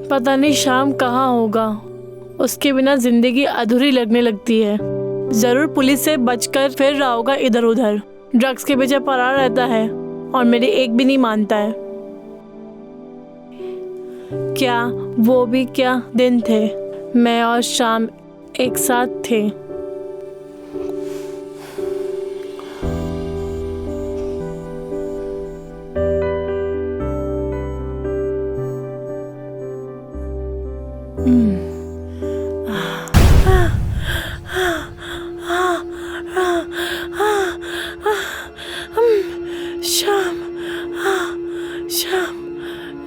पता नहीं शाम कहाँ होगा। उसके बिना जिंदगी अधूरी लगने लगती है। जरूर पुलिस से बचकर फिर रहा होगा इधर उधर, ड्रग्स के पीछे पड़ा रहता है और मेरी एक भी नहीं मानता है। क्या वो भी क्या दिन थे, मैं और शाम एक साथ थे।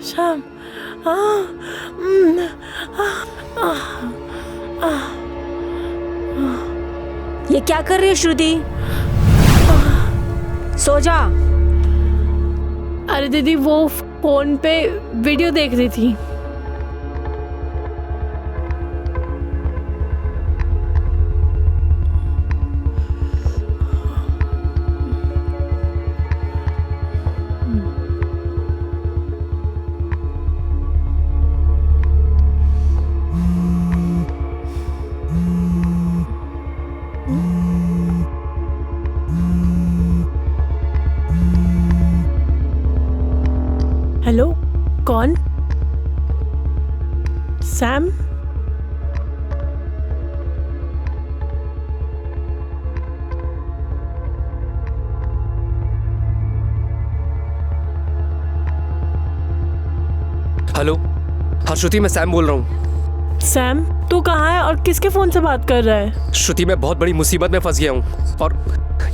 शाम ये क्या कर रही है श्रुति? सो जा। अरे दीदी वो फोन पे वीडियो देख रही थी। हेलो, कौन? सैम? हेलो, हाँ श्रुति, मैं सैम बोल रहा हूँ। सैम, तू कहाँ है और किसके फोन से बात कर रहा है? श्रुति, मैं बहुत बड़ी मुसीबत में फंस गया हूँ और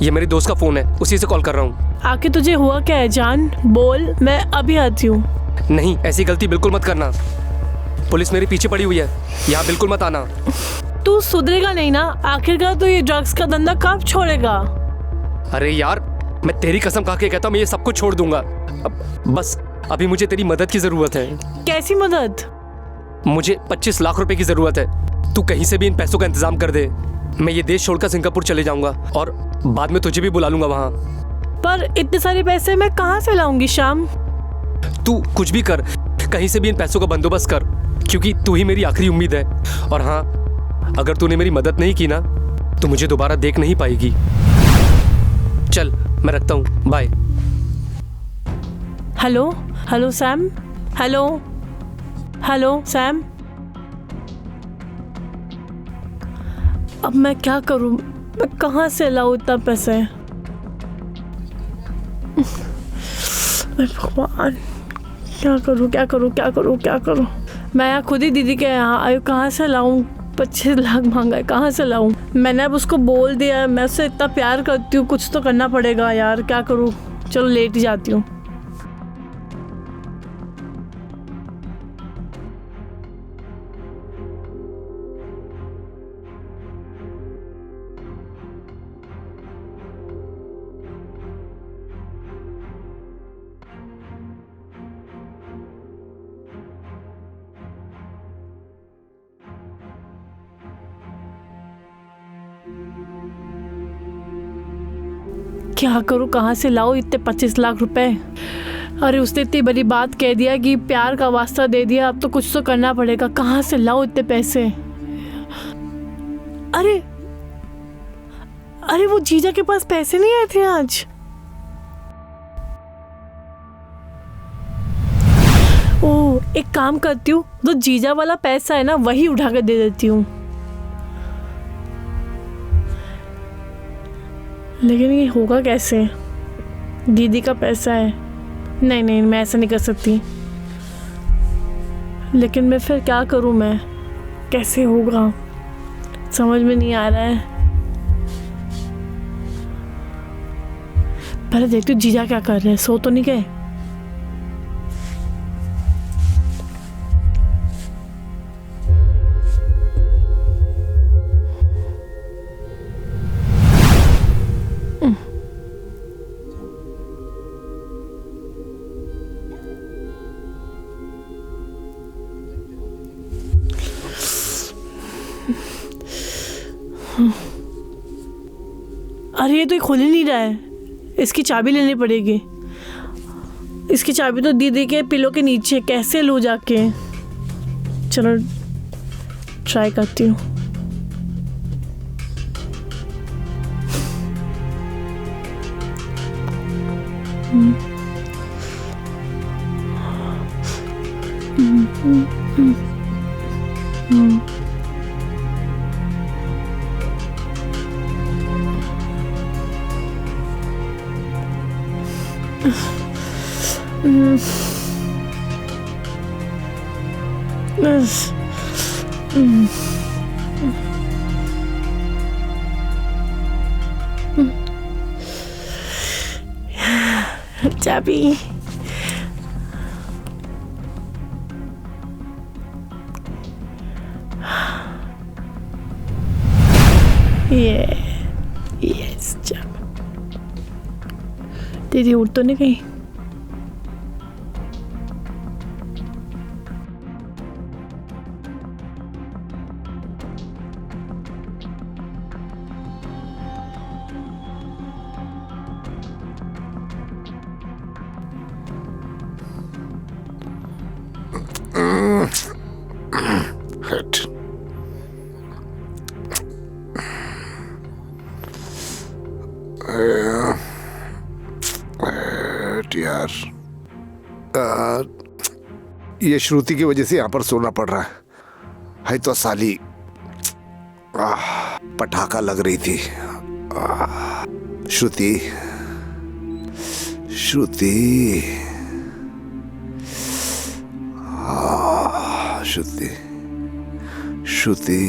ये मेरे दोस्त का फोन है, उसी से कॉल कर रहा हूँ। आखिर तुझे हुआ क्या है जान? बोल, मैं अभी आती हूँ। नहीं, ऐसी गलती बिल्कुल मत करना। पुलिस मेरे पीछे पड़ी हुई है, यहाँ बिल्कुल मत आना। तू सुधरेगा नहीं ना? आखिरकार तू ये ड्रग्स का धंधा कब छोड़ेगा? अरे यार, मैं तेरी कसम खा के कहता हूँ मैं ये सब कुछ छोड़ दूंगा। बस अभी मुझे तेरी मदद की जरूरत है। कैसी मदद? मुझे 25 लाख रुपए की जरूरत है। तू कहीं से भी इन पैसों का इंतजाम कर दे। मैं ये देश छोड़कर सिंगापुर चले जाऊंगा और बाद में तुझे भी बुला लूंगा वहाँ। पर इतने सारे पैसे मैं कहाँ से लाऊंगी शाम? तू कुछ भी कर, कहीं से भी इन पैसों का बंदोबस्त कर, क्योंकि तू ही मेरी आखिरी उम्मीद है। और हाँ, अगर तूने मेरी मदद नहीं की ना तो मुझे दोबारा देख नहीं पाएगी। चल, मैं रखता हूँ, bye. Hello hello Sam, hello hello Sam. अब मैं क्या करूं? मैं कहाँ से लाऊं इतना पैसे? भगवान, क्या करूं क्या करूं क्या करूं क्या करूं? मैं यहाँ खुद ही दीदी के यहाँ आई, कहाँ से लाऊं? 25 लाख मांगा है, कहाँ से लाऊं? मैंने अब उसको बोल दिया, मैं उससे इतना प्यार करती हूँ, कुछ तो करना पड़ेगा यार। क्या करूं? चलो लेट ही जाती हूँ। क्या करूं? कहाँ से लाऊं इतने 25 लाख रुपए? अरे उसने इतनी बड़ी बात कह दिया कि प्यार का वास्ता दे दिया, अब तो कुछ तो करना पड़ेगा। कहाँ से लाऊं इतने पैसे? अरे अरे वो जीजा के पास पैसे नहीं आए थे आज। ओह, एक काम करती हूँ, तो जीजा वाला पैसा है ना वही उठा कर दे देती हूँ। लेकिन ये होगा कैसे? दीदी का पैसा है। नहीं नहीं, मैं ऐसा नहीं कर सकती। लेकिन मैं फिर क्या करूं? मैं कैसे होगा समझ में नहीं आ रहा है। पहले देखती हूँ जीजा क्या कर रहे हैं। सो तो नहीं गए? अरे ये तो खुल ही नहीं रहा है, इसकी चाबी लेनी पड़ेगी। इसकी चाबी तो दीदी के पिलो के नीचे, कैसे लूँ जाके? चलो ट्राई करती हूँ। चाबी। यस चाबी। दीदी उठ तो नहीं गई? हट। यार ये श्रुति की वजह से यहाँ पर सोना पड़ रहा है तो साली पटाखा लग रही थी। श्रुति श्रुति श्रुति श्रुति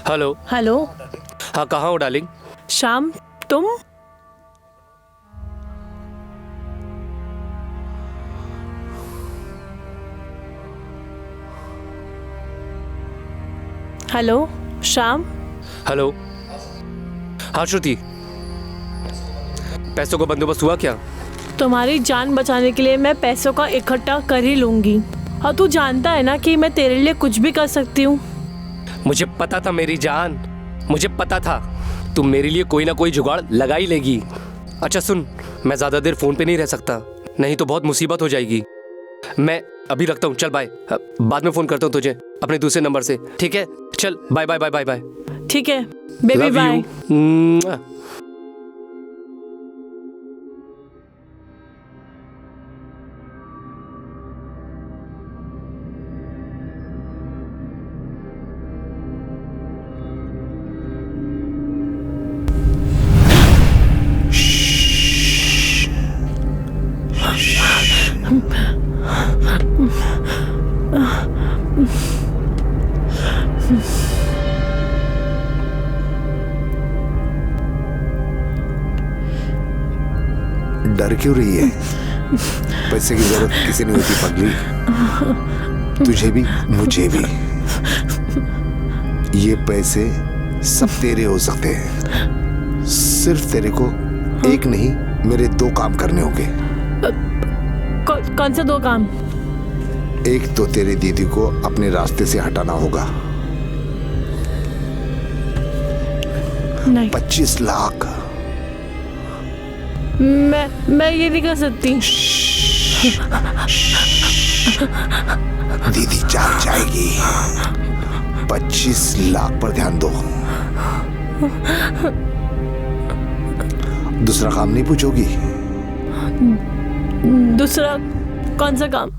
हेलो। हेलो। हाँ, कहाँ हो डार्लिंग? शाम, तुम? हेलो शाम। हेलो। हाँ श्रुति, पैसों का बंदोबस्त हुआ क्या? तुम्हारी जान बचाने के लिए मैं पैसों का इकट्ठा कर ही लूंगी। और तू जानता है ना कि मैं तेरे लिए कुछ भी कर सकती हूँ। मुझे पता था मेरी जान, मुझे पता था तुम मेरे लिए कोई ना कोई जुगाड़ लगा ही लेगी। अच्छा सुन, मैं ज्यादा देर फोन पे नहीं रह सकता, नहीं तो बहुत मुसीबत हो जाएगी। मैं अभी रखता हूँ, चल बाय। बाद में फोन करता हूँ तुझे अपने दूसरे नंबर से, ठीक है? चल bye bye bye bye bye. ठीक है बेबी, बाय। डर क्यों रही है? पैसे की जरूरत किसी नहीं होती पगली, तुझे भी मुझे भी। ये पैसे सब तेरे हो सकते हैं, सिर्फ तेरे को एक नहीं मेरे 2 काम करने होंगे। कौन से 2 काम? एक तो तेरी दीदी को अपने रास्ते से हटाना होगा। नहीं, 25 लाख। मैं ये नहीं कर सकती। दीदी जाग जाएगी। 25 लाख पर ध्यान दो। दूसरा काम नहीं पूछोगी? दूसरा कौन सा काम?